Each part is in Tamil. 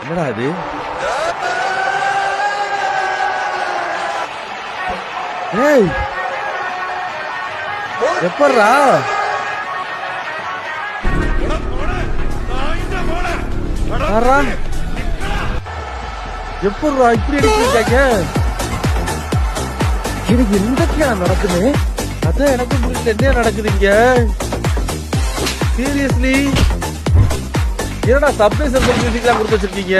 என்னடா இது? ஏய் எப்பட்றா? எப்பட்றா இப்படி அடிச்சிருக்காங்க? எனக்கு என்னக்கா நடக்குது? அதான் எனக்கு புரியல, என்ன நடக்குதுங்க? சீரியஸ்லி என்னடா சப்ளைசர் மியூசிக்லாம் கொடுத்து வச்சிருக்கீங்க?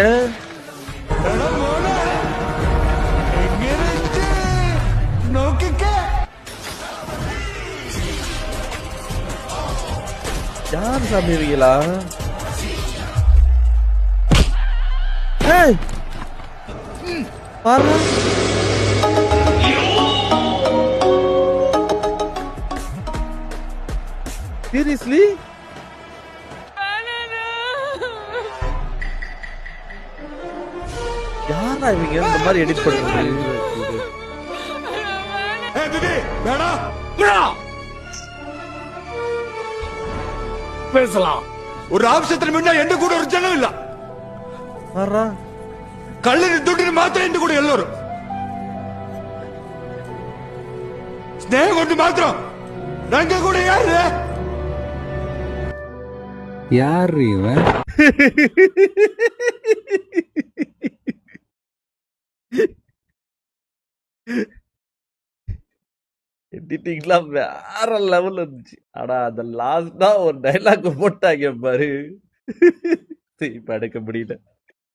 யார் சாப்பிடுவீங்களா? பாரு சீரியஸ்லி யாரா இவங்க இந்த மாதிரி எடிட் பண்றது? பேசலாம். ஒரு ஆப்ஷத்துல முன்னா எந்த கூட ஒரு ஜனம் இல்ல. கல்லு ದುಡ್ಡಿನ ಮಾತ್ರ ಎಂದ ಕೂಡ ಎಲ್ಲರೂ ಸ್ನೇಹ ಕೊಟ್ಟು ಮಾತ್ರ ನಂಗೆ ಕೂಡ ಯಾರು ಇವ எடிட்டிங்லாம் வேற லெவல் இருந்துச்சு. ஆனா அந்த லாஸ்டா ஒரு டைலாக் போட்டாங்க பாரு, இப்ப எடுக்க முடியல.